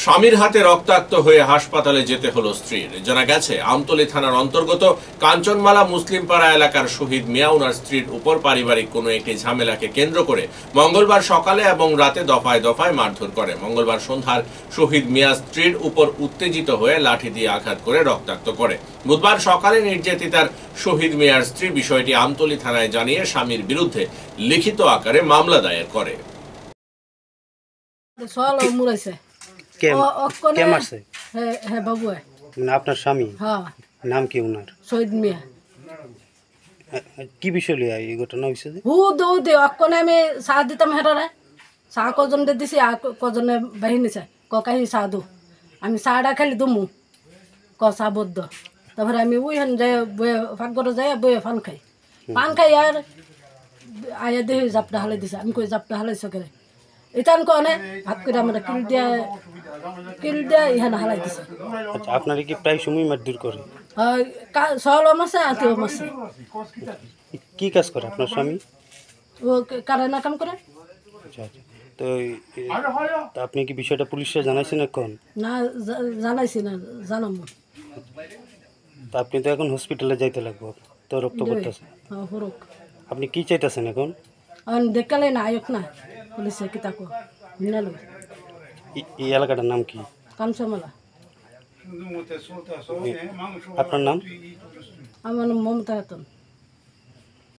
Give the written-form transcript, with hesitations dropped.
স্বামীর হাতে রক্তাক্ত হয়ে হাসপাতালে যেতে হলো স্ত্রীর। জানা গেছে, আমতলী থানার অন্তর্গত কাঞ্চনমালা মুসলিম পাড়া এলাকার শহীদ মিয়া ওনার স্ত্রীর উপর পারিবারিক কোনো একটি ঝামেলাকে কেন্দ্র করে মঙ্গলবার সকালে এবং রাতে দফায় দফায় মারধর করে। মঙ্গলবার সন্ধ্যার শহীদ মিয়া স্ত্রীর উপর উত্তেজিত হয়ে লাঠি দিয়ে আঘাত করে রক্তাক্ত করে। বুধবার সকালে নির্যাতিতার শহীদ মিয়ার স্ত্রী বিষয়টি আমতলী থানায় জানিয়ে স্বামীর বিরুদ্ধে লিখিত আকারে মামলা দায়ের করে। আপনার স্বামী নাম কি? ওনার শহীদ মিয়া। কি বিষয় লিয়া এই ঘটনা হয়েছে? অক্ষণে আমি চাহ দিতাম হেটারে, চাহ কজন দিছি আর কজনে বাহিনী চাই কাহি চাহ দো, আমি চাহটা খালি দমু চাহ বদ্ধ। তারপরে আমি ওইখান যাই বয়ে ফাঁকঘরে যাই বয়ে পান খাই আর আয়া দেখি জাপটা হালাই দিছে। আমি কই জাপটা হালাইছ কেন? ইতান কনে হাত করে আমরা কিল দিয়া ইহান হালাই দিছে। আচ্ছা, আপনারা কি প্রায় সময় মারধর করে? সহলও মাসে আত্মীয় মাসে। কি কাজ করে আপনার স্বামী? ও কারেনা কাম করে। আচ্ছা আচ্ছা, তো আপনি কি বিষয়টা পুলিশে জানাইছেন এখন? না জানাইছি না, জানাবো। তা আপনি তো এখন হসপিটালে যাইতে লাগবো, তো রক্ত পড়তেছে। আপনি কি চাইতেছেন এখন? দেখালে না আয়ক না পুলিশে কি তাকো মিনালো। এই এলাকাটার নাম কি? কাঞ্চনমালা। আপনার নাম? আমার নাম মমতা খাতুন।